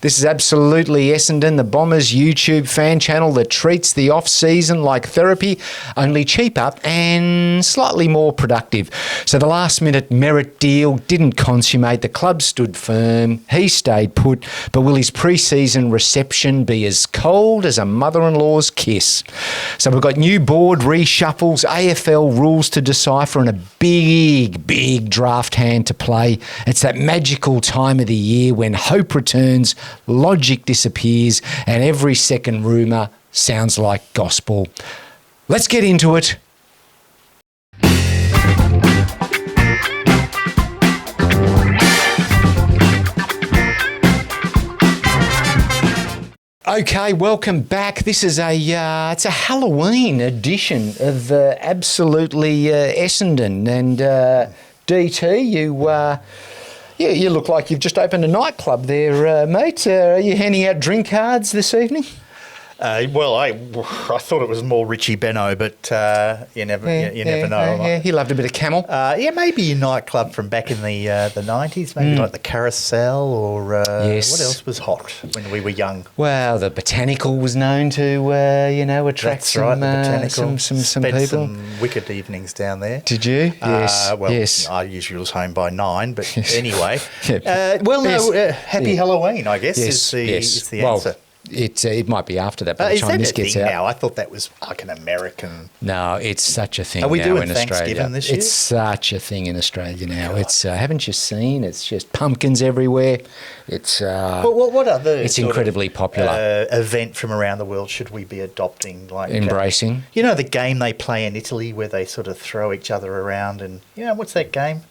This is absolutely Essendon, the Bombers YouTube fan channel that treats the off-season like therapy, only cheaper and slightly more productive. So the last-minute Merrett deal didn't consummate. The club stood firm. He stayed put. But will his pre-season reception be as cold as a mother-in-law's kiss? So we've got new board reshuffles, AFL rules to decipher, and a big draft hand to play. It's that magical time of the year when hope returns, logic disappears, and every second rumour sounds like gospel. Let's get into it. Okay, welcome back. This is it's a Halloween edition of Absolutely Essendon, and DT, you look like you've just opened a nightclub there, mate. Are you handing out drink cards this evening? Well, I thought it was more Richie Benno, but you never know. Yeah, he loved a bit of Camel. Maybe a nightclub from back in the 90s, maybe like the Carousel, or yes. What else was hot when we were young? Well, the Botanical was known to attract some people. Some wicked evenings down there. Did you? Yes. Yes. I usually was home by 9, but anyway. Yeah. Happy Halloween, I guess, is the answer. It might be after that by the time this gets out. Now? I thought that was like an American. No, it's such a thing now in Australia. Are we doing Thanksgiving this year? It's such a thing in Australia now. God. It's haven't you seen? It's just pumpkins everywhere. It's what other? It's incredibly popular event from around the world should we be adopting? Like embracing. The game they play in Italy where they sort of throw each other around, and what's that game?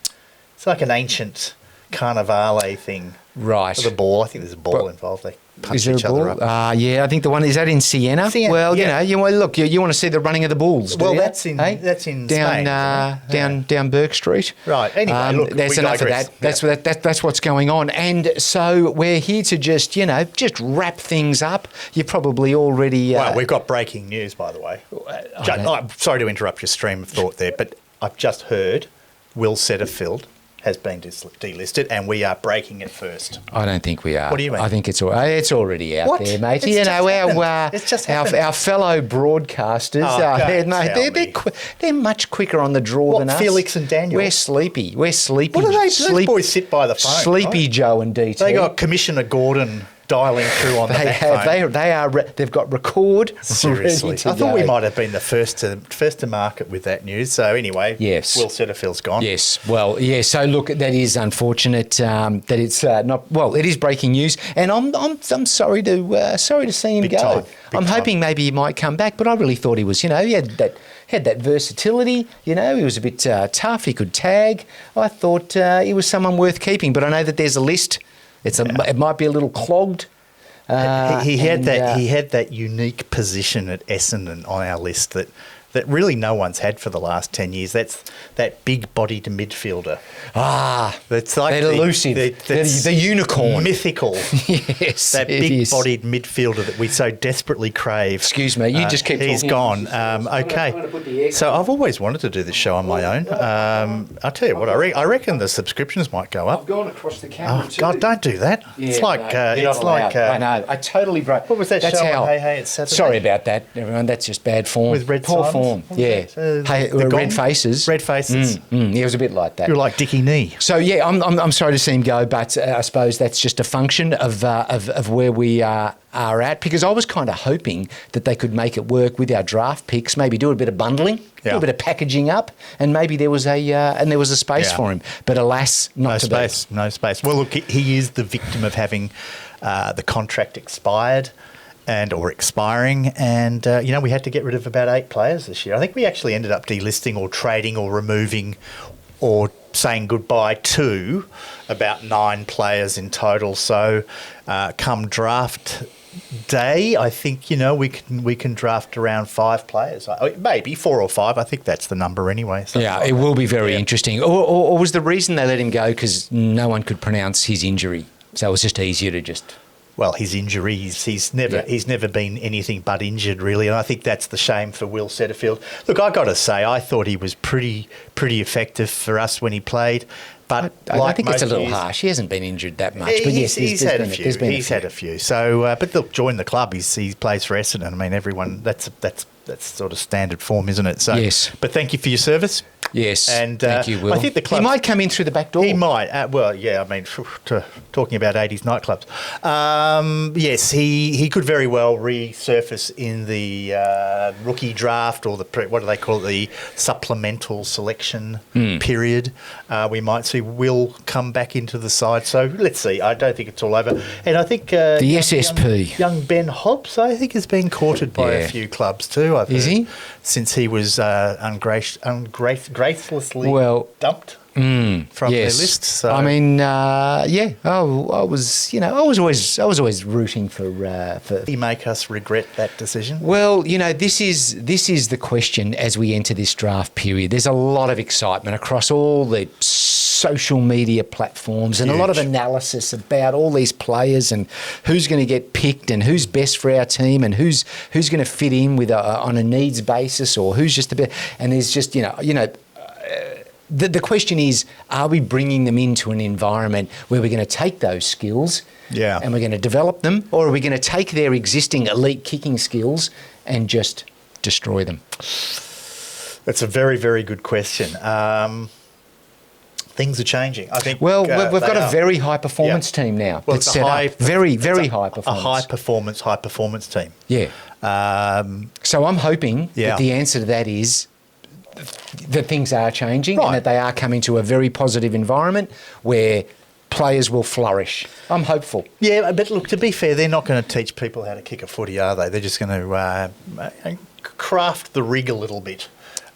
It's like an ancient carnivale thing. Right. With a ball. I think there's a ball involved. They punch each other up. Yeah, I think the one is that in Siena. Well, yeah. You want to see the running of the bulls. Well, that's in Spain, down Burke Street. Right. Anyway, look, that's enough of that. That's what's going on, and so we're here to just wrap things up. You probably already. Well, we've got breaking news, by the way. I'm sorry to interrupt your stream of thought there, but I've just heard Will Setterfield has been delisted, and we are breaking it first. I don't think we are. What do you mean? I think it's already out there, mate. Our fellow broadcasters, they're much quicker on the draw than us. Felix and Daniel? We're sleepy. What do those boys sit by the phone? Sleepy right? Joe and DT. They got Commissioner Gordon dialing through on the back phone. They've got record. Seriously, I thought we might have been the first to market with that news. So anyway, yes, Will Setterfield's gone. Yes, well, yeah. So look, that is unfortunate. That it's not. Well, it is breaking news, and I'm sorry to see him go. I'm hoping maybe he might come back, but I really thought he was. He had that versatility. He was a bit tough. He could tag. I thought he was someone worth keeping, but I know that there's a list. It might be a little clogged. He had that unique position at Essendon on our list that really no one's had for the last 10 years. That's that big-bodied midfielder. That's like the elusive, the unicorn. Mythical. Yes, that big-bodied midfielder that we so desperately crave. Excuse me, you just keep talking. He's gone. Okay. So I've always wanted to do this show on my own. I'll tell you what, I reckon the subscriptions might go up. I've gone across the camera too. God, don't do that. Yeah, it's like... I know. I totally broke. What was that show on Hey at Saturday? Sorry about that, everyone. That's just bad form. With Red Poor Simons? form. Yeah. Red Faces. Red Faces. It was a bit like that. You're like Dickie Knee. So yeah, I'm sorry to see him go, but I suppose that's just a function of where we are at, because I was kind of hoping that they could make it work with our draft picks, maybe do a bit of bundling, do a bit of packaging up, and maybe there was a space for him. But alas, no space. Well, look, he is the victim of having the contract expired. Or expiring, and we had to get rid of about 8 players this year. I think we actually ended up delisting or trading or removing or saying goodbye to about 9 players in total. So come draft day, I think we can draft around 5 players, maybe 4 or 5. I think that's the number anyway. Yeah, it will be very interesting. Or was the reason they let him go because no one could pronounce his injury, so it was just easier to just. Well, his injuries, he's never been anything but injured, really, and I think that's the shame for Will Setterfield. Look, I got to say, I thought he was pretty effective for us when he played. But I think it's a most little years- harsh. He hasn't been injured that much. But yes, he's there's had a been few. there's been He's had a few. So, but look, join the club. He plays for Essendon. I mean, everyone. That's sort of standard form, isn't it? So, Yes. But thank you for your service. Yes, And thank you, Will. I think the club. He might come in through the back door. He might. Well, yeah. I mean, talking about 80s nightclubs. Yes, he could very well resurface in the rookie draft or what do they call it? The supplemental selection period. We might see Will come back into the side. So let's see. I don't think it's all over. And I think The SSP. young Ben Hobbs, I think, has been courted by Yeah. a few clubs too. I've Is heard, he? Since he was gracelessly dumped from their Yes. list. So. I mean, yeah. Oh, I was always rooting for. Did he make us regret that decision? Well, this is the question as we enter this draft period. There's a lot of excitement across all the social media platforms and a lot of Huge. analysis about all these players and who's going to get picked and who's best for our team and who's going to fit in with on a needs basis or who's just a bit. And there's just the question is, are we bringing them into an environment where we're going to take those skills and we're going to develop them, or are we going to take their existing elite kicking skills and just destroy them? That's a very, very good question. Things are changing. I think. Well, we've got a very high performance team now. Well, that's it's set a high, up. Very high a performance. high performance team. Yeah. So I'm hoping Yeah. that the answer to that is that things are changing and that they are coming to a very positive environment where players will flourish. I'm hopeful. Yeah, but look, to be fair, they're not going to teach people how to kick a footy, are they? They're just going to craft the rig a little bit.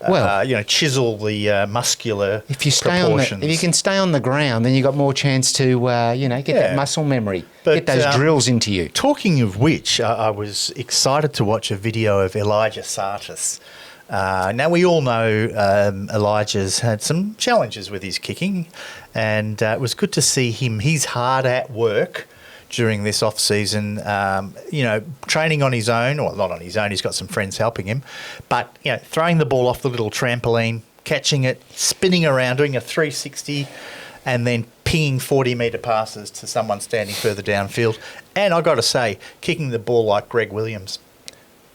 Well, chisel the muscular if you proportions. if you can stay on the ground, then you've got more chance to get that muscle memory, get those drills into you. Talking of which, I was excited to watch a video of Elijah Sartis. Now, we all know Elijah's had some challenges with his kicking, and it was good to see him. He's hard at work during this off-season, training on his own, or not on his own, he's got some friends helping him, but, throwing the ball off the little trampoline, catching it, spinning around, doing a 360, and then pinging 40-metre passes to someone standing further downfield. And I got to say, kicking the ball like Greg Williams.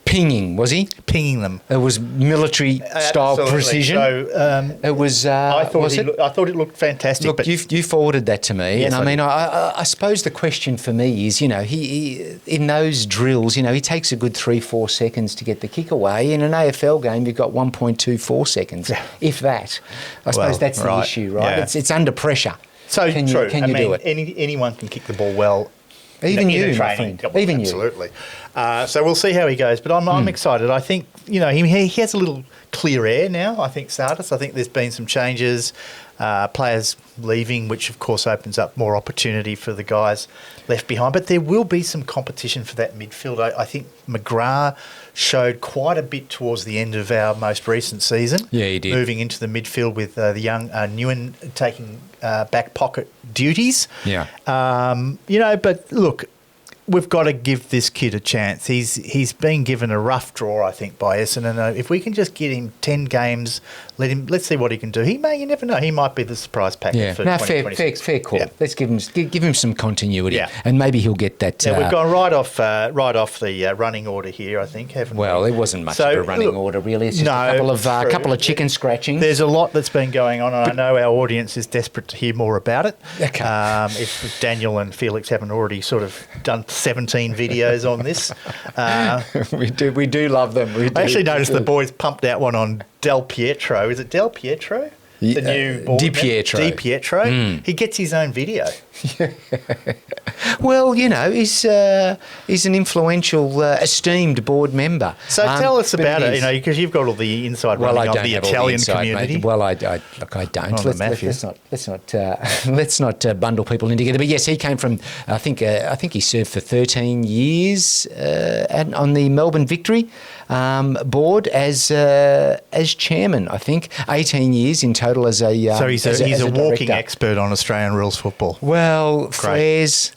Pinging, was he? Pinging them. It was military-style precision. So, it was. I thought it looked fantastic. Look, but you forwarded that to me, Yes, and I mean, I suppose the question for me is, he in those drills, he takes a good 3-4 seconds to get the kick away. In an AFL game, you've got 1.24 seconds, if that. I suppose that's the issue, right? Yeah. It's under pressure. So can true. you do it? Anyone can kick the ball well. Even in you, a my training. friend. Well, Even absolutely. So we'll see how he goes. But I'm excited. I think, he has a little clear air now, I think, Sartis. I think there's been some changes, players leaving, which, of course, opens up more opportunity for the guys left behind. But there will be some competition for that midfield. I think McGrath showed quite a bit towards the end of our most recent season. Yeah, he did. Moving into the midfield with the young Nguyen taking back pocket duties. Yeah. But look, we've got to give this kid a chance. He's been given a rough draw, I think, by Essendon. And if we can just get him 10 games, let's see what he can do. You never know. He might be the surprise packet for 2026. fair call. Yeah. Let's give him some continuity, and maybe he'll get that. Now, we've gone right off the running order here, I think, haven't we? Well, it wasn't much of a running order, really. It's just a couple of chicken scratching. There's a lot that's been going on, and I know our audience is desperate to hear more about it. Okay. If Daniel and Felix haven't already sort of done 17 videos on this. We do love them. I actually noticed the boys pumped out one on Del Pietro. Is it Del Pietro? The new board Di Pietro. Di Pietro. He gets his own video. Well, he's an influential, esteemed board member. So tell us about it, because you've got all the inside running of the Italian community. Mate. Well, I don't. Let's not bundle people in together. But yes, he came from. I think he served for 13 years on the Melbourne Victory board as chairman. I think 18 years in total as a. So he's a walking director. expert on Australian rules football. Well, flares,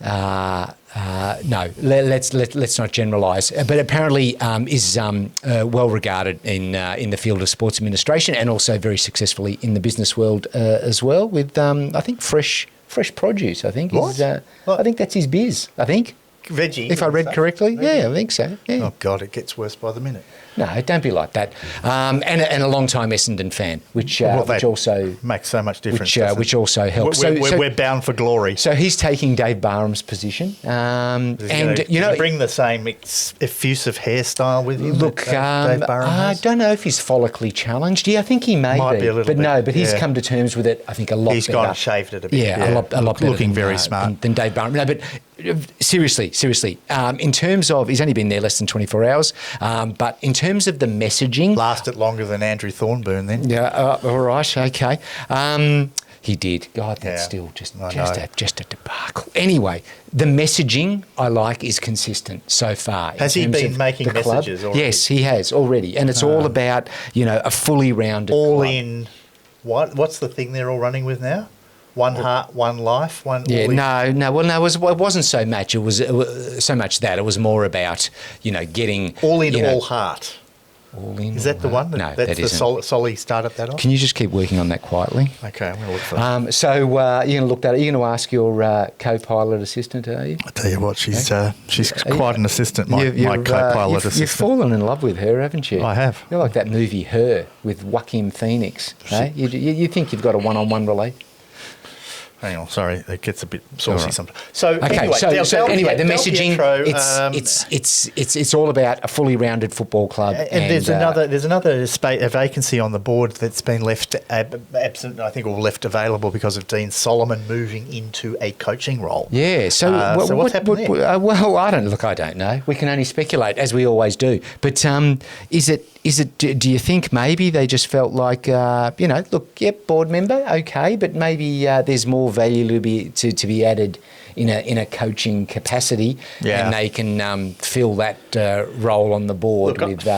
No, let's not generalise. But apparently is well regarded in the field of sports administration and also very successfully in the business world as well. With I think fresh produce. I think What? I think that's his biz. I think Veggie. if I read correctly. Yeah, I think so. Yeah. Oh God, it gets worse by the minute. No, don't be like that. And a long-time Essendon fan, which also makes so much difference. Which also helps. We're bound for glory. So he's taking Dave Barham's position, and bring the same effusive hairstyle with him. Look, Dave Barham I has? don't know if he's follically challenged. Yeah, I think he may Might be a little bit, but he's yeah. come to terms with it. I think a lot. He's better. gone and shaved it a bit. Yeah, a lot better. Looking very smart than Dave Barham. No, but seriously. In terms of, he's only been there less than 24 hours. But in terms of the messaging, lasted longer than Andrew Thornburn then. Yeah. All right. Okay. He did. God, that's Yeah, still just a debacle. Anyway, the messaging I like is consistent so far. Has he been making messages already? Yes, he has already, and it's all about a fully rounded all club. in. What's the thing they're all running with now? One heart, one life, one. Yeah, all in. no. Well, no, it wasn't so much. It was so much that it was more about getting all in, all heart. All in. Is that the one? No, that's that the isn't. Solly started that off. Can you just keep working on that quietly? Okay, I'm going to look for that. So you're going to look that. Are you going to ask your co-pilot assistant? Are you? I tell you what, she's quite an assistant. My co-pilot assistant. You've fallen in love with her, haven't you? I have. You're like that movie Her with Joaquin Phoenix. Eh? You think you've got a one-on-one relate? Hang on, sorry, it gets a bit saucy Right. sometimes. So Okay, anyway, the messaging Pietro, it's all about a fully rounded football club. and there's another a vacancy on the board that's been left absent, I think, or left available because of Dean Solomon moving into a coaching role. Yeah. So what's happened there? Well, I don't know. We can only speculate, as we always do. But is it? Do you think maybe they just felt like look, yep, board member, okay, but maybe there's more value to be added in a coaching capacity, and they can fill that role on the board with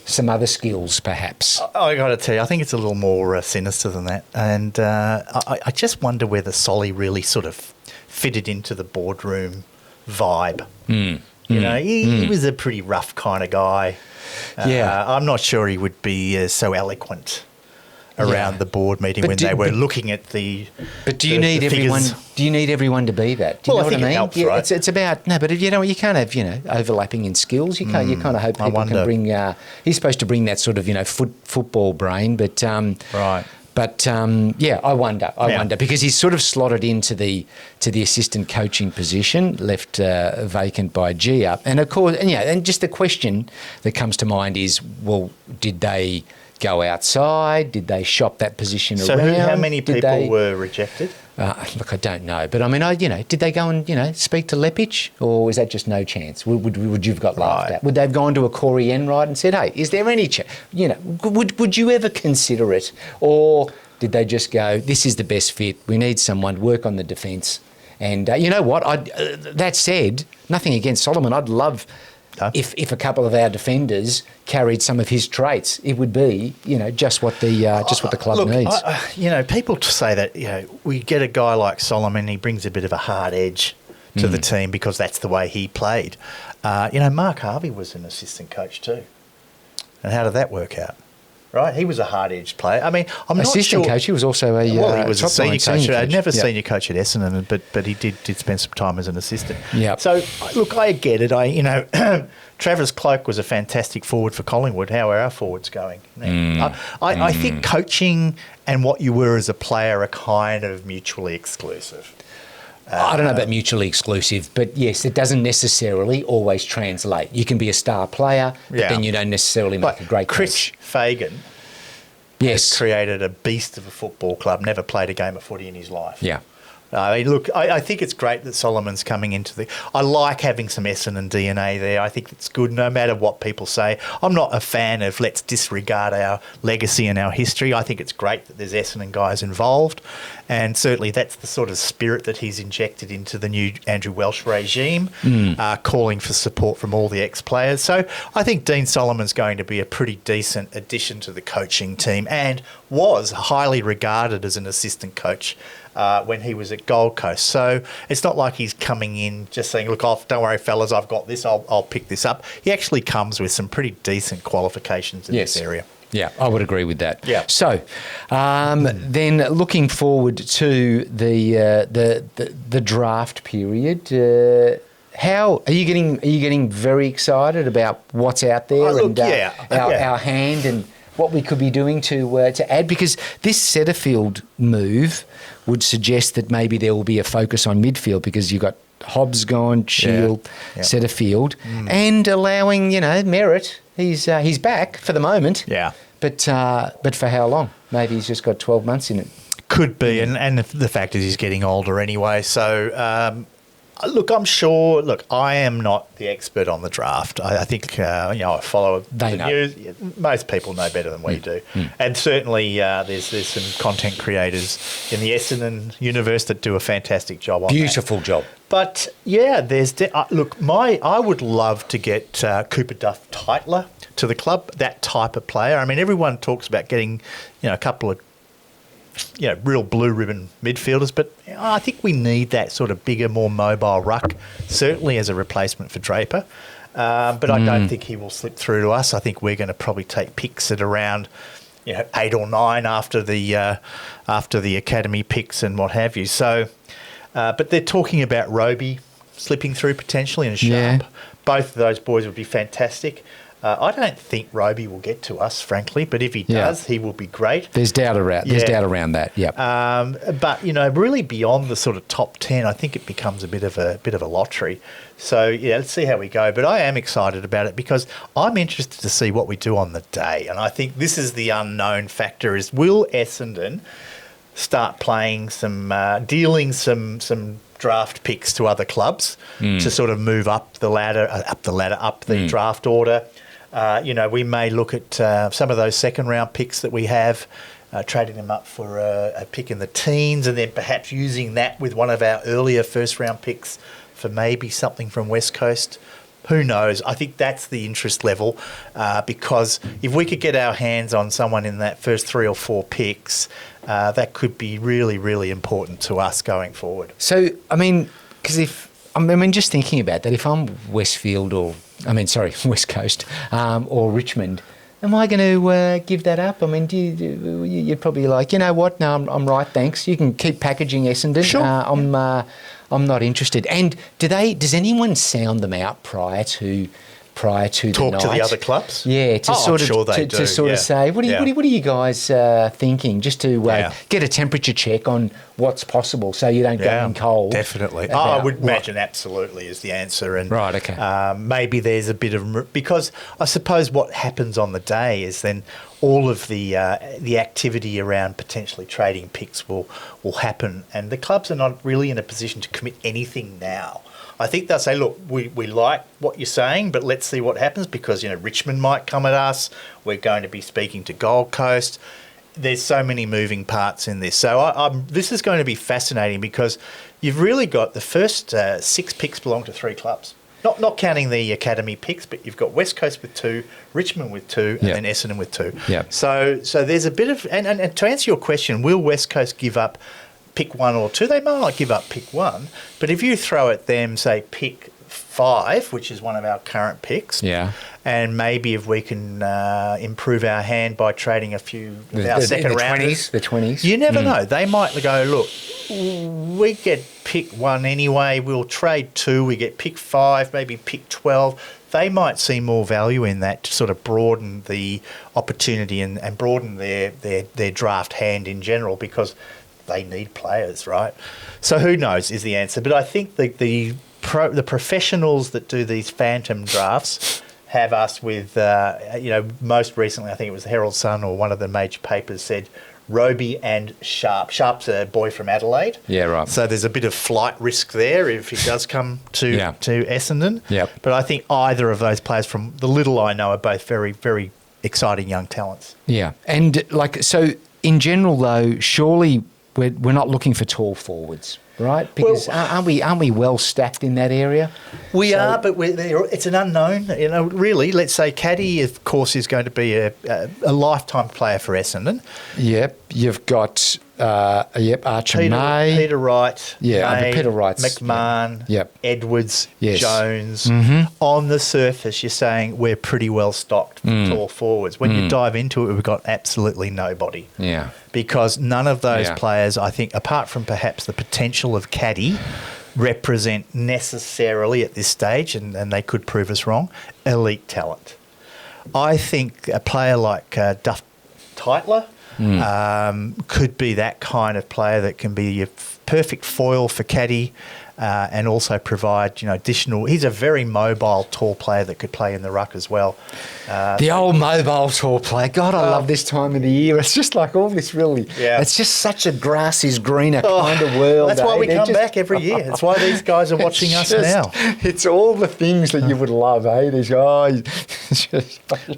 some other skills, perhaps. I got to tell you, I think it's a little more sinister than that, and I just wonder whether Solly really sort of fitted into the boardroom vibe. He was a pretty rough kind of guy. I'm not sure he would be so eloquent around the board meeting they were looking at the. But do you need everyone? Do you need everyone to be that? Do you know what I mean? It helps, right? It's about but you can't have overlapping in skills. You can't. You kind of hope people can bring. He's supposed to bring that sort of football brain, but right. But I wonder because he's sort of slotted into the assistant coaching position, left vacant by G up, and of course, and just the question that comes to mind is, well, did they go outside? Did they shop that position around? So how many people were rejected? Look, I don't know, but I mean, did they go and speak to Lepic, or is that just no chance? Would you've got laughed at? Would they have gone to a Corey Enright and said, "Hey, is there any chance?" Would you ever consider it, or did they just go, "This is the best fit. We need someone work on the defence." And you know what? That said, nothing against Solomon. I'd love. If a couple of our defenders carried some of his traits, it would be just what the club needs. People say that we get a guy like Solomon, he brings a bit of a hard edge to the team because that's the way he played. Mark Harvey was an assistant coach too, and how did that work out? Right, he was a hard-edged player. I mean, I'm not sure. Assistant coach. He was also a he was a senior coach. I'd never yep. senior coach at Essendon, but he did spend some time as an assistant. Yeah. So look, I get it. Travis Cloak was a fantastic forward for Collingwood. How are our forwards going? I think coaching and what you were as a player are kind of mutually exclusive. I don't know about mutually exclusive, but yes, it doesn't necessarily always translate. You can be a star player, but then you don't necessarily make a great Chris coach. Fagan has created a beast of a football club, never played a game of footy in his life. Yeah. I think it's great that Solomon's coming into the... I like having some Essendon DNA there. I think it's good no matter what people say. I'm not a fan of let's disregard our legacy and our history. I think it's great that there's Essendon guys involved, and certainly that's the sort of spirit that he's injected into the new Andrew Welsh regime, calling for support from all the ex-players. So I think Dean Solomon's going to be a pretty decent addition to the coaching team and was highly regarded as an assistant coach when he was at Gold Coast. So it's not like he's coming in just saying, look, don't worry, fellas, I've got this, I'll pick this up. He actually comes with some pretty decent qualifications in this area. Yeah, I would agree with that. Yeah. So, then looking forward to the draft period, how are you getting? Are you getting very excited about what's out there our hand and what we could be doing to add? Because this Setterfield move would suggest that maybe there will be a focus on midfield because you've got Hobbs gone, Shield, Setterfield, and allowing Merrett. He's back for the moment. Yeah. But for how long? Maybe he's just got 12 months in it. Could be, and the fact is he's getting older anyway. So, look, I'm sure. Look, I am not the expert on the draft. I think I follow the news. Most people know better than we do, and certainly there's some content creators in the Essendon universe that do a fantastic job on Beautiful job. But yeah, I would love to get Cooper Duff Titler to the club. That type of player. I mean, everyone talks about getting a couple of real blue ribbon midfielders, but I think we need that sort of bigger, more mobile ruck, certainly as a replacement for Draper. But I don't think he will slip through to us. I think we're going to probably take picks at around 8 or 9 after the academy picks and what have you. So, but they're talking about Roby slipping through potentially and Sharp. Yeah. Both of those boys would be fantastic. I don't think Roby will get to us, frankly, but if he does, he will be great. There's doubt around that. Yep. But really beyond the sort of top 10, I think it becomes a bit of a lottery. So let's see how we go. But I am excited about it because I'm interested to see what we do on the day, and I think this is the unknown factor: is will Essendon start playing dealing some draft picks to other clubs to sort of move up the draft order. We may look at some of those second round picks that we have, trading them up for a pick in the teens, and then perhaps using that with one of our earlier first round picks for maybe something from West Coast. Who knows? I think that's the interest level because if we could get our hands on someone in that first 3 or 4 picks, that could be really, really important to us going forward. So, just thinking about that, if I'm West Coast or Richmond, am I going to give that up? I mean, you're probably like, you know what? No, I'm right, thanks. You can keep packaging Essendon. Sure. I'm not interested. And does anyone sound them out prior to the talk night? To the other clubs? Yeah, to sort of say, what are you guys thinking? Just to get a temperature check on what's possible, so you don't go in cold. Definitely, I would imagine absolutely is the answer. And right, okay. Maybe there's a bit of because I suppose what happens on the day is then all of the activity around potentially trading picks will happen, and the clubs are not really in a position to commit anything now. I think they'll say, look, we like what you're saying, but let's see what happens because, Richmond might come at us. We're going to be speaking to Gold Coast. There's so many moving parts in this. So this is going to be fascinating because you've really got the first 6 picks belong to 3 clubs. Not counting the academy picks, but you've got West Coast with 2, Richmond with 2, and then Essendon with 2. Yep. So there's a bit of... And to answer your question, will West Coast give up pick 1 or 2? They might not give up pick 1, but if you throw at them, say, pick 5, which is one of our current picks, and maybe if we can improve our hand by trading a few of our second rounders, the 20s, you never know. They might go, look, we get pick 1 anyway, we'll trade 2, we get pick 5, maybe pick 12. They might see more value in that to sort of broaden the opportunity and broaden their draft hand in general because they need players, right? So who knows is the answer. But I think the professionals that do these phantom drafts have us with, most recently, I think it was the Herald Sun or one of the major papers said Roby and Sharp. Sharp's a boy from Adelaide. Yeah, right. So there's a bit of flight risk there if he does come to Essendon. Yep. But I think either of those players, from the little I know, are both very, very exciting young talents. Yeah. And so in general, though, surely we're not looking for tall forwards. right? Because aren't we well stacked in that area? We are, but it's an unknown. Really, let's say Caddy, of course, is going to be a lifetime player for Essendon. Yep, you've got Archer May, Peter Wright, May, Peter Wright's McMahon, Edwards, yes. Jones. On the surface, you're saying we're pretty well stocked for tall forwards. When you dive into it, we've got absolutely nobody. Yeah, because none of those players, I think, apart from perhaps the potential of Caddy, represent necessarily at this stage, and they could prove us wrong, elite talent. I think a player like Duff Tytler could be that kind of player that can be your perfect foil for Caddy and also provide, additional. He's a very mobile, tall player that could play in the ruck as well. The old mobile tall player. God, I love this time of the year. It's just like all this really. Yeah. It's just such a grass is greener kind of world. That's why we come back every year. That's why these guys are watching us now. It's all the things that you would love, eh? There's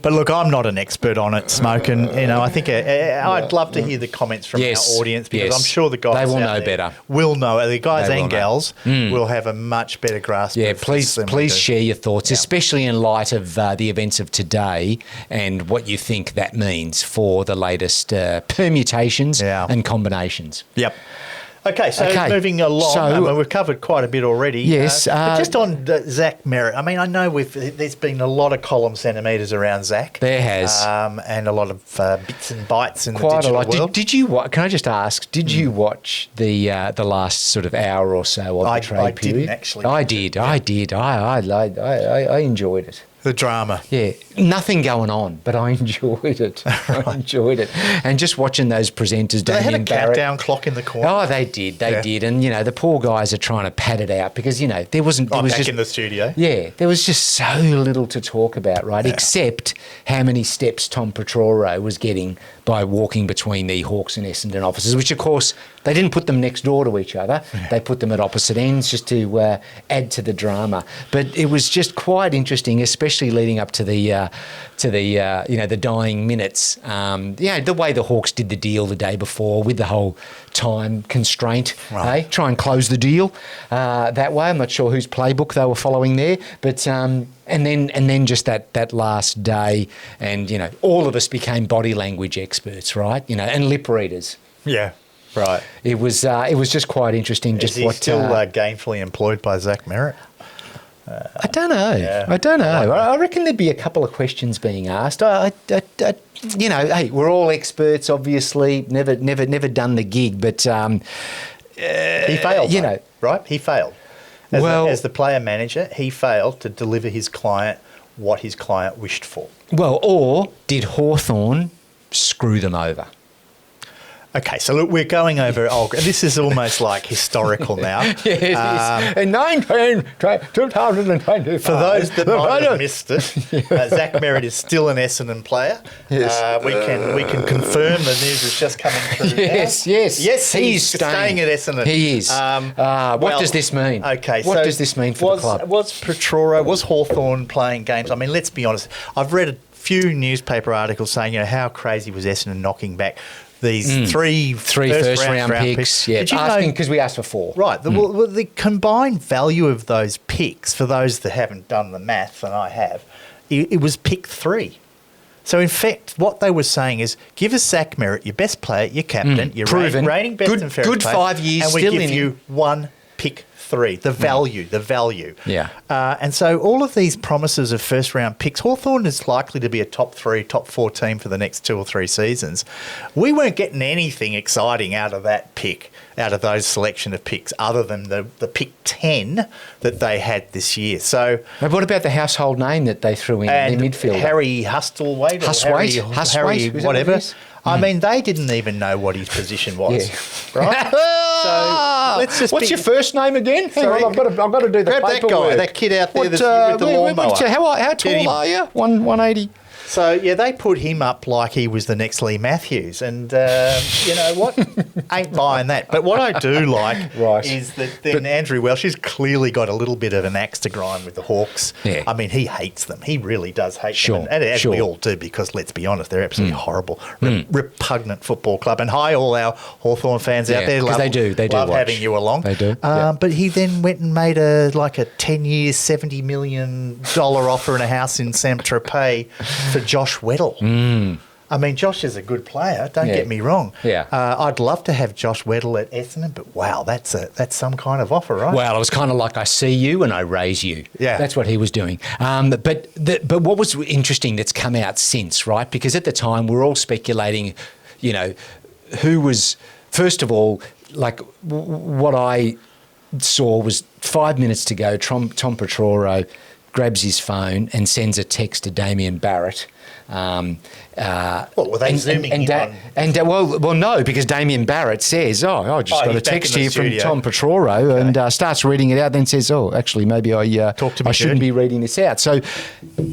But look, I'm not an expert on it, Smoke, and I think I'd love to hear the comments from our audience because I'm sure the guys they will out know there better. Will know. The guys and gals will have a much better grasp. Yeah, please share your thoughts, especially in light of the events of today and what you think that means for the latest permutations and combinations. Yep. Okay, so moving along, we've covered quite a bit already. Yes. But just on Zach Merrett, I mean, I know there's been a lot of column centimetres around Zach. There has. And a lot of bits and bytes in the quite digital a lot. world. Did you can I just ask, did you watch the last sort of hour or so of the trade period? I didn't actually. I did. I enjoyed it. The drama. Yeah, nothing going on, but I enjoyed it. I enjoyed it. And just watching those presenters, they had a Barrett, countdown clock in the corner. Oh, they did. They did. And, the poor guys are trying to pad it out because, there wasn't... I'm was back just, in the studio. Yeah, there was just so little to talk about, right? Yeah. Except how many steps Tom Petroro was getting by walking between the Hawks and Essendon offices, which, of course, they didn't put them next door to each other. Yeah. They put them at opposite ends just to add to the drama. But it was just quite interesting, especially leading up to the dying minutes. The way the Hawks did the deal the day before with the whole time constraint, try and close the deal that way. I'm not sure whose playbook they were following there, but and then just that last day, and all of us became body language experts, right? And lip readers. Yeah. Right. It was just quite interesting. Is he still gainfully employed by Zach Merrett? I don't know. Yeah. I don't know. I reckon there'd be a couple of questions being asked. Hey, we're all experts, obviously. Never done the gig, but he failed. Right? He failed. As the player manager, he failed to deliver his client what his client wished for. Well, or did Hawthorn screw them over? Okay, so look, we're going over. This is almost like historical now. Yes, in 2025. For those that might have missed it, Zach Merrett is still an Essendon player. Yes. We can confirm the news is just coming through. Yes, he's staying at Essendon. He is. What does this mean? Okay, what does this mean for the club? Was Hawthorn playing games? I mean, let's be honest. I've read a few newspaper articles saying, how crazy was Essendon knocking back these three first round picks. Yeah, asking because we asked for 4. Right. The combined value of those picks, for those that haven't done the math, and I have, it was pick 3. So, in fact, what they were saying is, give us Zach Merrett, your best player, your captain, your reigning best and fairest player, 5 years, and we give you 1 pick 3, the value. Yeah. And so all of these promises of first-round picks, Hawthorn is likely to be a top 3, top 4 team for the next 2 or 3 seasons. We weren't getting anything exciting out of that pick, out of those selection of picks, other than the pick 10 that they had this year. So, and what about the household name that they threw in their midfielder? Harry Hustlewaite, whatever. I mean, they didn't even know what his position was, right? So let's just. What's your first name again? Hang on, I've got to do the paperwork. That guy, that kid out there with the lawnmower. How tall are you? 180. So, yeah, they put him up like he was the next Lee Matthews. And you know what? Ain't buying that. But what I do like is that then Andrew Welsh has clearly got a little bit of an axe to grind with the Hawks. Yeah. I mean, he hates them. He really does hate them. And as we all do, because let's be honest, they're absolutely horrible, repugnant football club. And hi, all our Hawthorn fans out there. Love, they do love having you along. They do. But he then went and made a 10-year, $70 million offer in a house in Saint-Tropez for Josh Weddle. I mean, Josh is a good player. Don't get me wrong. Yeah. I'd love to have Josh Weddle at Essendon, but wow, that's some kind of offer, right? Well, it was kind of like I see you and I raise you. Yeah. That's what he was doing. But what was interesting that's come out since, right? Because at the time we're all speculating, you know, who was, first of all, like what I saw was 5 minutes to go, Tom Petroro grabs his phone and sends a text to Damien Barrett. What were they zooming in on? Well, no, because Damien Barrett says, I just got a text here from Tom Petroro, and starts reading it out, then says, actually, maybe I shouldn't be reading this out. So,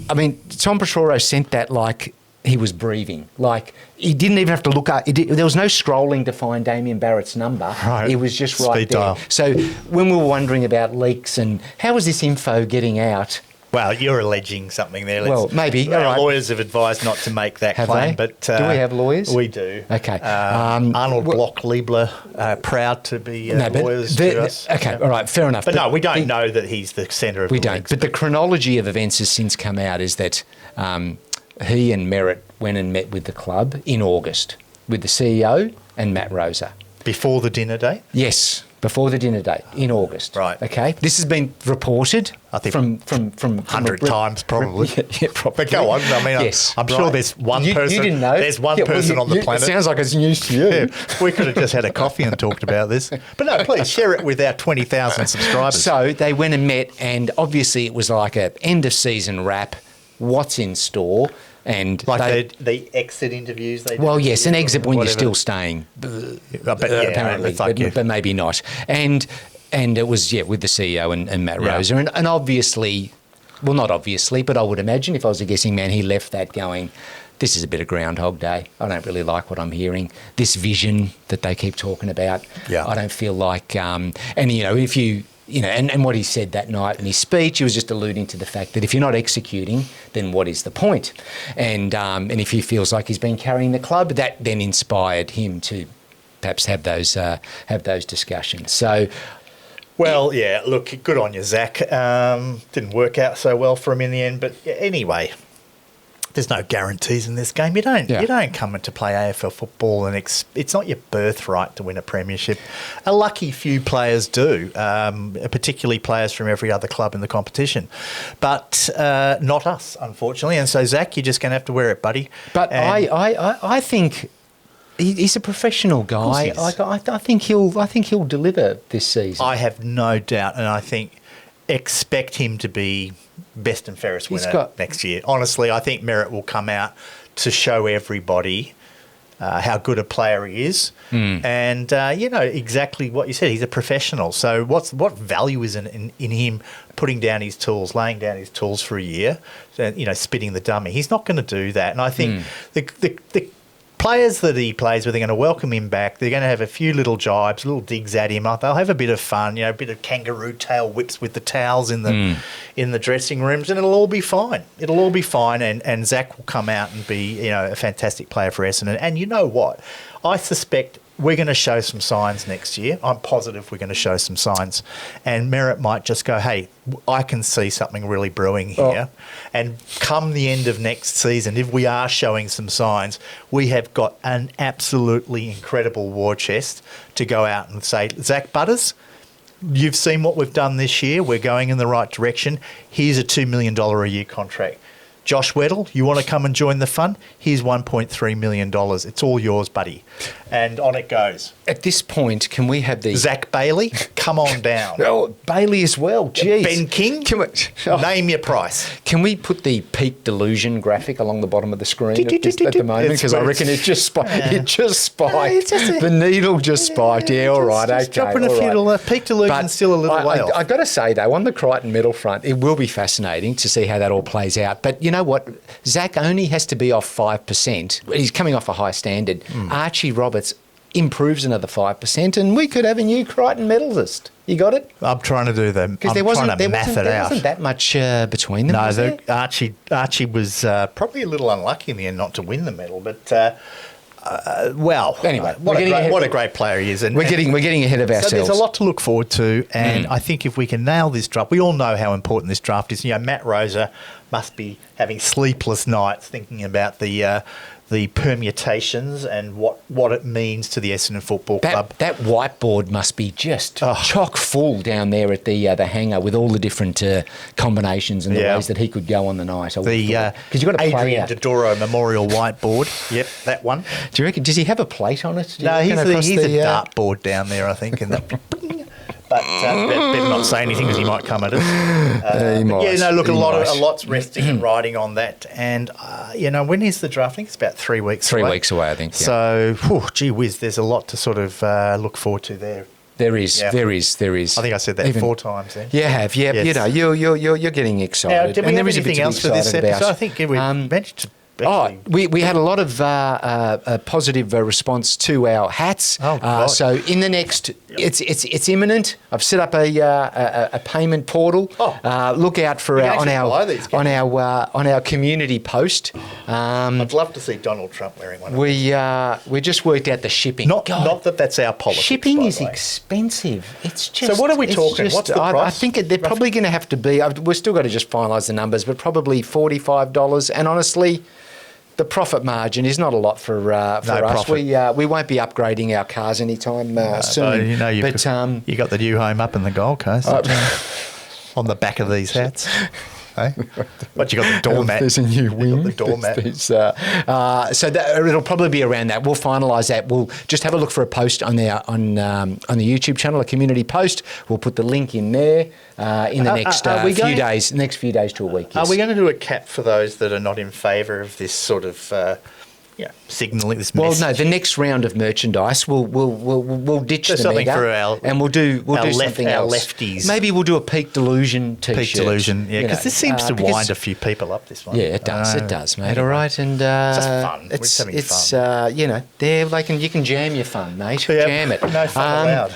I mean, Tom Petroro sent that like he was breathing. Like, he didn't even have to look up. There was no scrolling to find Damien Barrett's number. Right. It was just right Speed there. dial. So when we were wondering about leaks and how was this info getting out? Well, you're alleging something there. Maybe. Our all right. lawyers have advised not to make that Have claim. they? But do we have lawyers? We do. Okay. Arnold Bloch-Liebler, proud to be lawyers to us. Okay, all right, fair enough. But no, we don't know that he's the centre of we the don't. leaks, But the chronology of events has since come out is that he and Merrett went and met with the club in August with the CEO and Matt Rosa. Before the dinner date? Yes, before the dinner date in August. Right. Okay. This has been reported. I think from 100 times probably. Yeah, probably. But go on. I mean, yes, I'm sure there's one person. You didn't know. There's one person on the planet. It sounds like it's news to you. Yeah, we could have just had a coffee and talked about this. But no, please share it with our 20,000 subscribers. So they went and met, and obviously it was like a end of season wrap. What's in store? And like the exit interviews they do. Well, yes, an exit when whatever. you're still staying, apparently, like but maybe not. And it was with the CEO and Matt Rosa, and obviously, well, not obviously, but I would imagine if I was a guessing man, he left that going, this is a bit of Groundhog Day. I don't really like what I'm hearing. This vision that they keep talking about, I don't feel like, and if you. And what he said that night in his speech, he was just alluding to the fact that if you're not executing, then what is the point? And if he feels like he's been carrying the club, that then inspired him to perhaps have those discussions. So, well, yeah. Look, good on you, Zach. Didn't work out so well for him in the end, but anyway. There's no guarantees in this game. You don't come in to play AFL football and it's not your birthright to win a premiership. A lucky few players do, particularly players from every other club in the competition, but not us, unfortunately. And so, Zach, you're just going to have to wear it, buddy. But I think he's a professional guy. I think he'll deliver this season. I have no doubt, and I think expect him to be best and fairest winner next year. Honestly, I think Merrett will come out to show everybody how good a player he is. And, exactly what you said. He's a professional. So what value is in him putting down his tools, laying down his tools for a year, spitting the dummy? He's not going to do that. And I think the players that he plays with are going to welcome him back. They're going to have a few little jibes, little digs at him. They'll have a bit of fun, a bit of kangaroo tail whips with the towels in the dressing rooms, and it'll all be fine. It'll all be fine, and Zach will come out and be a fantastic player for Essendon. And you know what? I suspect we're going to show some signs next year. I'm positive we're going to show some signs. And Merrett might just go, hey, I can see something really brewing here. And come the end of next season, if we are showing some signs, we have got an absolutely incredible war chest to go out and say, Zach Butters, you've seen what we've done this year. We're going in the right direction. Here's a $2 million a year contract. Josh Weddle, you want to come and join the fun? Here's $1.3 million. It's all yours, buddy. And on it goes. At this point, can we have the... Zach Bailey, come on down. Oh, Bailey as well. Jeez. Ben King, name your price. Can we put the peak delusion graphic along the bottom of the screen at the moment? Because I reckon it just spiked. The needle just spiked. Yeah, all right. Okay. Dropping a few. Peak delusion's still a little way off. I've got to say, though, on the Crichton medal front, it will be fascinating to see how that all plays out. But, know what? Zach only has to be off 5%. He's coming off a high standard. Archie Roberts improves another 5%, and we could have a new Crichton medalist. You got it? I'm trying to do them. Because there wasn't that much between them. No, Archie was probably a little unlucky in the end not to win the medal, but anyway, what a great player he is. And we're getting ahead of ourselves. So there's a lot to look forward to, and I think if we can nail this draft, we all know how important this draft is. Matt Rosa must be having sleepless nights thinking about the permutations and what it means to the Essendon Football Club. That whiteboard must be just chock full down there at the hangar with all the different combinations and the ways that he could go on the night. Because you've got a Adrian Dodoro Memorial whiteboard. Yep, that one. Do you reckon? Does he have a plate on it? No, he's a dartboard down there, I think, and that. But better not say anything because he might come at us. He might. A lot's resting and riding on that. And, when is the draft? I think it's about 3 weeks away. 3 weeks away, I think. Yeah. So, gee whiz, there's a lot to sort of look forward to there. There is. I think I said that 4 times then. You have, yeah. Yes. You're getting excited. Now, did we have anything else for this episode? I think we mentioned... We had a lot of positive response to our hats. So in the next, it's imminent. I've set up a payment portal. Look out for on our community post. I'd love to see Donald Trump wearing one. We just worked out the shipping. Not that that's our policy. Shipping is expensive. It's just. So what are we talking? What's the price? I think they're probably going to have to be. We've still got to just finalise the numbers, but probably $45. And honestly, the profit margin is not a lot for us. We won't be upgrading our cars anytime soon. You got the new home up in the Gold Coast on the back of these hats. Hey? But you got the doormat. There's a new wing. The doormat. So it'll probably be around that. We'll finalise that. We'll just have a look for a post on the YouTube channel, a community post. We'll put the link in there in the next few days to a week. Yes. Are we going to do a cap for those that are not in favour of this sort of signalling this message? Well, no, the next round of merchandise we'll ditch the mega and we'll do something else. Our lefties. Maybe we'll do a Peak Delusion t-shirt. Peak Delusion, yeah, because this seems to wind a few people up, this one. Yeah, it does, mate. All right, and it's just fun. We're just having fun. There you can jam your fun, mate. Yep. Jam it. No fun allowed.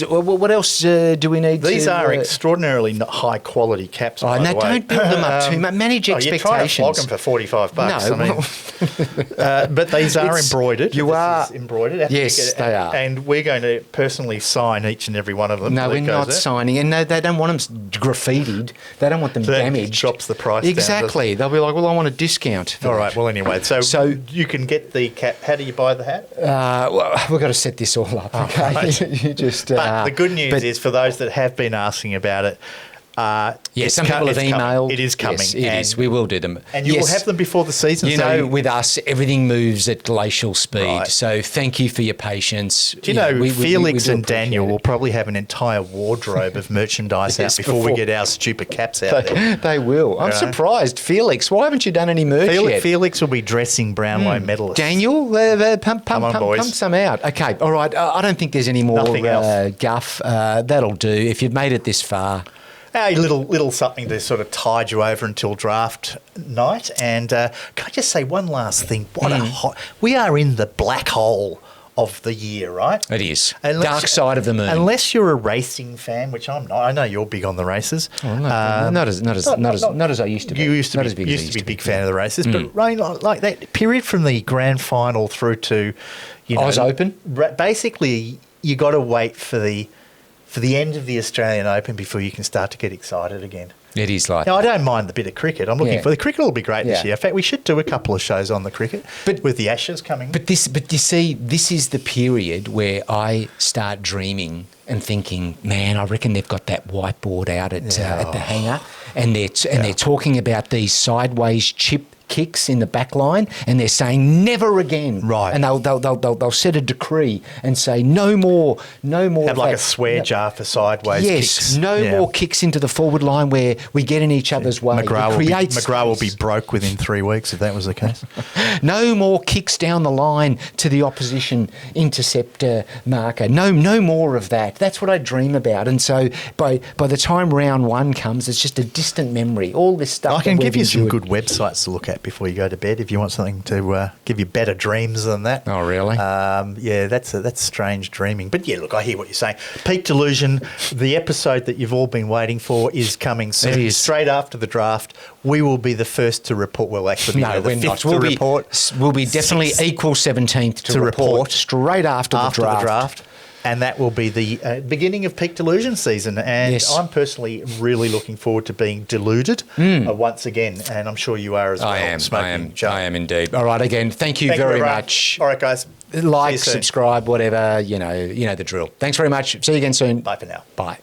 What else do we need? These are extraordinarily high quality caps. Oh, no, don't build them up too much. Manage expectations. You're trying to flog them for $45. No, but these are embroidered. You are embroidered. Yes, they are. And we're going to personally sign each and every one of them. No, we're not signing. And no, they don't want them graffitied. They don't want them damaged. That drops the price exactly. down. They'll be like, well, I want a discount. All right. Well, anyway, so you can get the cap. How do you buy the hat? Well, we've got to set this all up. Okay. Right. You just. But the good news is for those that have been asking about it. Some people have emailed. It is coming. Yes, it is. We will do them. And you will have them before the season. With us, everything moves at glacial speed. Right. So thank you for your patience. Do you know, Felix and Daniel will probably have an entire wardrobe of merchandise out before we get our stupid caps out there. They will. I'm surprised. Felix, why haven't you done any merch yet? Felix will be dressing Brownlow medalists. Daniel, pump some out. Okay, all right. I don't think there's any more guff. That'll do. If you've made it this far. A little something to sort of tide you over until draft night. And can I just say one last thing? We are in the black hole of the year, right? It is. Dark side of the moon. Unless you're a racing fan, which I'm not. I know you're big on the races. Oh, no, not as I used to be. You used to be a big fan of the races, but like that period from the grand final through to Oz Open. Basically, you got to wait for the end of the Australian Open before you can start to get excited again. It is like. Now, I don't mind the bit of cricket. I'm looking for the cricket will be great this year. In fact, we should do a couple of shows on the cricket, with the Ashes coming. But you see, this is the period where I start dreaming and thinking, man, I reckon they've got that whiteboard out at the hangar, and they're talking about these sideways chip kicks in the back line, and they're saying never again. Right. And they'll set a decree and say no more. Have like a swear jar for sideways kicks. Yes, no more kicks into the forward line where we get in each other's way. McGrath will be broke within 3 weeks if that was the case. No more kicks down the line to the opposition interceptor marker. No more of that. That's what I dream about. And so by the time round one comes, it's just a distant memory. All this stuff. I can give you some good websites to look at before you go to bed if you want something to give you better dreams than that. Oh, really? Yeah, that's strange dreaming. But yeah, look, I hear what you're saying. Peak Delusion, the episode that you've all been waiting for, is coming soon. It is. Straight after the draft. We will be the first to report. Well, actually, no, the we're fifth not. to report. We'll be definitely equal 17th to report straight after the draft. And that will be the beginning of Peak Delusion season. And yes. I'm personally really looking forward to being deluded once again. And I'm sure you are as well. I am indeed. All right, again, thank you very much. All right, guys. Like, subscribe, whatever, you know the drill. Thanks very much. See you again soon. Bye for now. Bye.